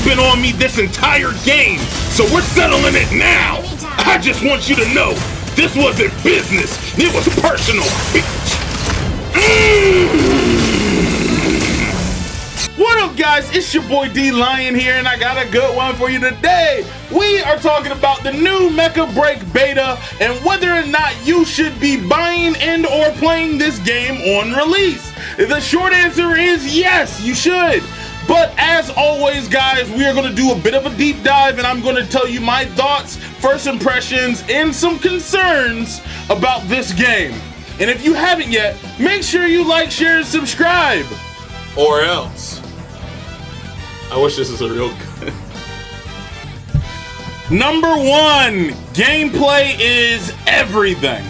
You've been on me this entire game, so we're settling it now. I just want you to know, this wasn't business. It was personal, bitch. What up, guys? It's your boy D Lion here, and I got a good one for you today. We are talking about the new Mecha Break beta and whether or not you should be buying and or playing this game on release. The short answer is yes, you should. But as always, guys, we are going to do a bit of a deep dive, and I'm going to tell you my thoughts, first impressions, and some concerns about this game. And if you haven't yet, make sure you like, share, and subscribe. Or else. I wish this was a real good. Number one, gameplay is everything.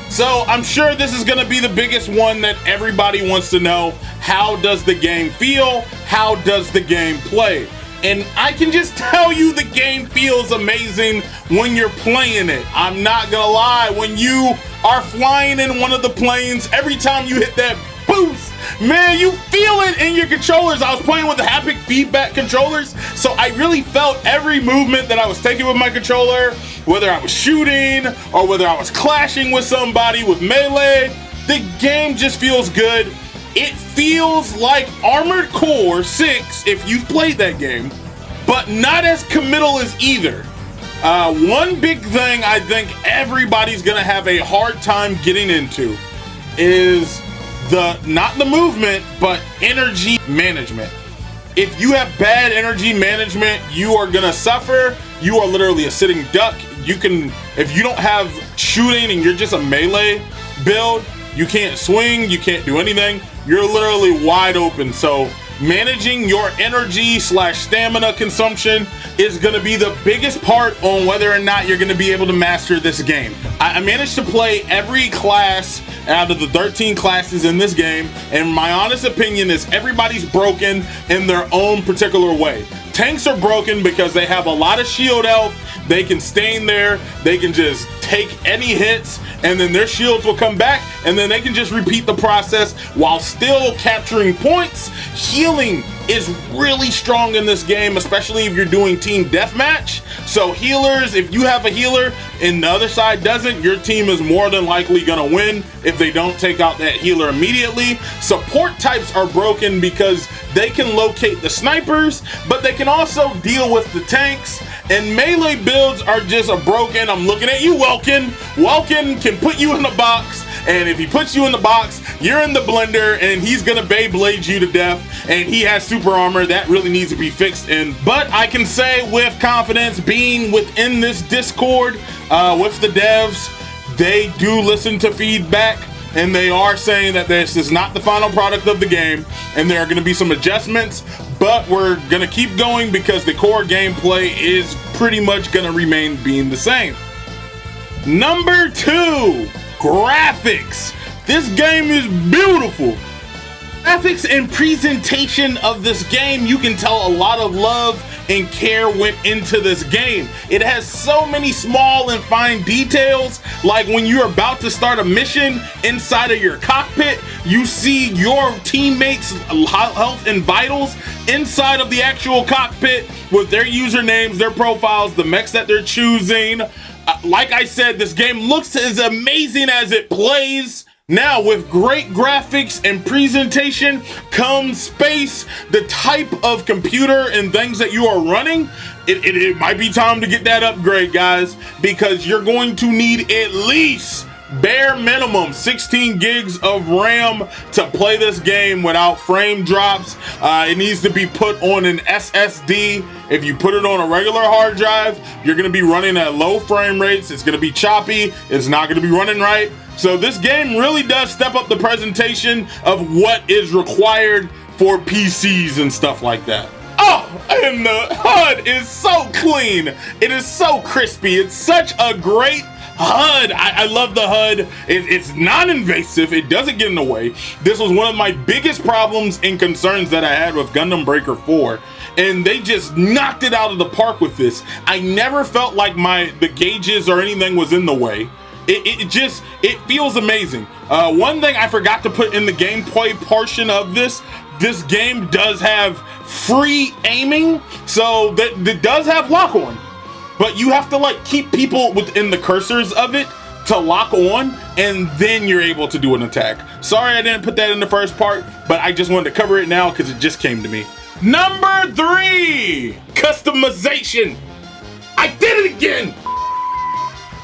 So I'm sure this is gonna be the biggest one that everybody wants to know. How does the game feel? How does the game play? And I can just tell you the game feels amazing when you're playing it. I'm not gonna lie, when you are flying in one of the planes, every time you hit that boost, man, you feel it in your controllers. I was playing with the haptic feedback controllers, so I really felt every movement that I was taking with my controller, whether I was shooting or whether I was clashing with somebody with melee. The game just feels good. It feels like Armored Core 6 if you've played that game, but not as committal as either. One big thing I think everybody's gonna have a hard time getting into is not the movement, but energy management. If you have bad energy management, you are gonna suffer. You are literally a sitting duck. If you don't have shooting and you're just a melee build, you can't swing, you can't do anything. You're literally wide open. So managing your energy / stamina consumption is going to be the biggest part on whether or not you're going to be able to master this game. I managed to play every class out of the 13 classes in this game, and my honest opinion is everybody's broken in their own particular way. Tanks are broken because they have a lot of shield health. They can stay in there, they can just take any hits, and then their shields will come back, and then they can just repeat the process while still capturing points. Healing is really strong in this game, especially if you're doing team deathmatch. So healers, if you have a healer and the other side doesn't, your team is more than likely gonna win if they don't take out that healer immediately. Support types are broken because they can locate the snipers, but they can also deal with the tanks. And melee builds are just broken. I'm looking at you, Welkin. Welkin can put you in the box, and if he puts you in the box, you're in the blender, and he's gonna Beyblade you to death, and he has super armor. That really needs to be fixed. But I can say with confidence, being within this Discord with the devs, they do listen to feedback, and they are saying that this is not the final product of the game, and there are gonna be some adjustments, but we're gonna keep going because the core gameplay is pretty much gonna remain being the same. Number two, graphics. This game is beautiful. Graphics and presentation of this game, you can tell a lot of love and care went into this game. It has so many small and fine details, like when you're about to start a mission inside of your cockpit, you see your teammates' health and vitals inside of the actual cockpit with their usernames, their profiles, the mechs that they're choosing. Like I said, this game looks as amazing as it plays. Now, with great graphics and presentation comes space, the type of computer and things that you are running. It might be time to get that upgrade, guys, because you're going to need at least bare minimum 16 gigs of RAM to play this game without frame drops. It needs to be put on an SSD. If you put it on a regular hard drive, you're going to be running at low frame rates. It's going to be choppy. It's not going to be running right. So this game really does step up the presentation of what is required for PCs and stuff like that. Oh, and the HUD is so clean. It is so crispy. It's such a great HUD. I love the HUD. It's non-invasive. It doesn't get in the way. This was one of my biggest problems and concerns that I had with Gundam Breaker 4. And they just knocked it out of the park with this. I never felt like the gauges or anything was in the way. It feels amazing. One thing I forgot to put in the gameplay portion of this game does have free aiming. So that does have lock on, but you have to like keep people within the cursors of it to lock on, and then you're able to do an attack. Sorry I didn't put that in the first part, but I just wanted to cover it now because it just came to me. Number 3, customization. I did it again.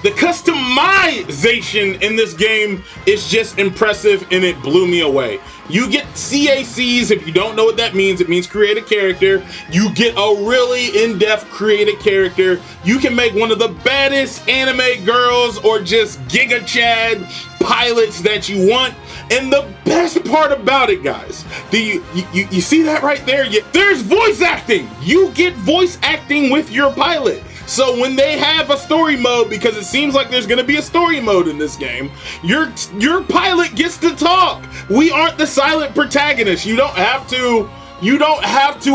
The customization in this game is just impressive, and it blew me away. You get CACs. If you don't know what that means, it means create a character. You get a really in-depth create a character. You can make one of the baddest anime girls or just Giga Chad pilots that you want. And the best part about it, guys, do you see that right there? There's voice acting. You get voice acting with your pilot. So when they have a story mode, because it seems like there's gonna be a story mode in this game, your pilot gets to talk. We aren't the silent protagonist. You don't have to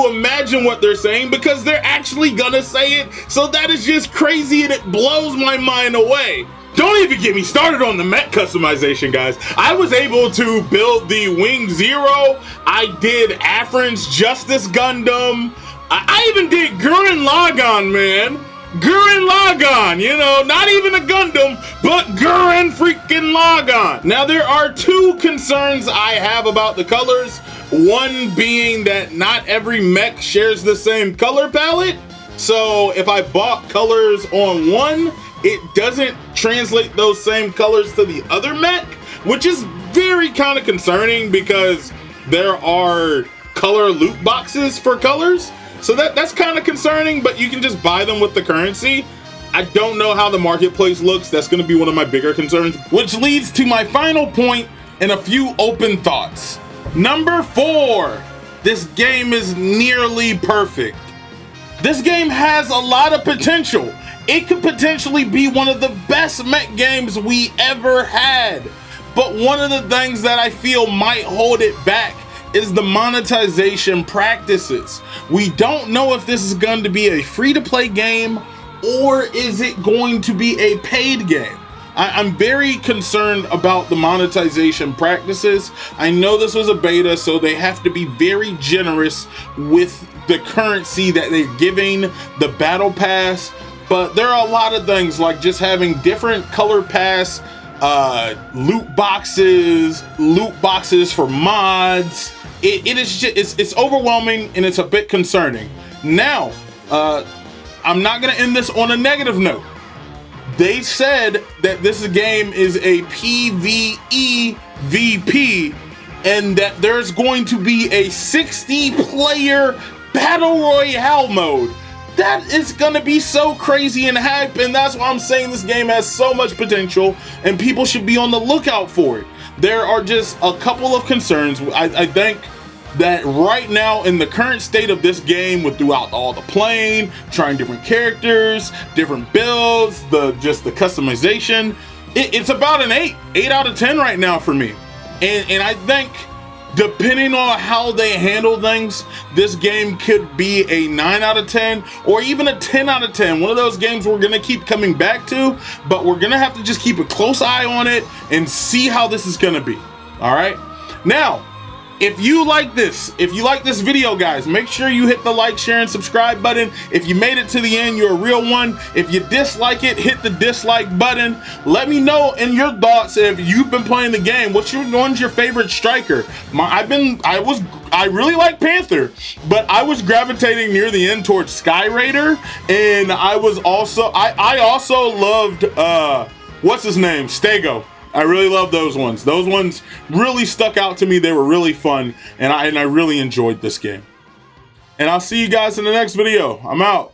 imagine what they're saying because they're actually gonna say it. So that is just crazy, and it blows my mind away. Don't even get me started on the mech customization, guys. I was able to build the Wing Zero. I did Afrin's Justice Gundam. I even did Gurren Lagann, man. Gurren Lagann, you know, not even a Gundam, but Gurren freaking Lagann. Now, there are 2 concerns I have about the colors. One being that not every mech shares the same color palette. So if I bought colors on one, it doesn't translate those same colors to the other mech, which is very kind of concerning because there are color loot boxes for colors. So that's kind of concerning, but you can just buy them with the currency. I don't know how the marketplace looks. That's going to be one of my bigger concerns, which leads to my final point and a few open thoughts. Number 4, this game is nearly perfect. This game has a lot of potential. It could potentially be one of the best mech games we ever had. But one of the things that I feel might hold it back is the monetization practices. We don't know if this is going to be a free-to-play game or is it going to be a paid game. I'm very concerned about the monetization practices. I know this was a beta, so they have to be very generous with the currency that they're giving, the battle pass, but there are a lot of things like just having different color pass loot boxes for mods. It's overwhelming and it's a bit concerning. Now, I'm not gonna end this on a negative note. They said that this game is a PvE VP and that there's going to be a 60-player battle royale mode. That is gonna be so crazy and hype, and that's why I'm saying this game has so much potential and people should be on the lookout for it. There are just a couple of concerns. I think that right now in the current state of this game, with throughout all the playing, trying different characters, different builds, the customization, it's about an 8 out of 10 right now for me. And I think depending on how they handle things, this game could be a 9 out of 10 or even a 10 out of 10. One of those games we're gonna keep coming back to, but we're gonna have to just keep a close eye on it and see how this is gonna be. All right. Now, if you like this video, guys, make sure you hit the like, share, and subscribe button. If you made it to the end, you're a real one. If you dislike it, hit the dislike button. Let me know in your thoughts if you've been playing the game. One's your favorite striker? I really like Panther, but I was gravitating near the end towards Sky Raider, and I also loved what's his name? Stego. I really love those ones. Those ones really stuck out to me. They were really fun, and I really enjoyed this game. And I'll see you guys in the next video. I'm out.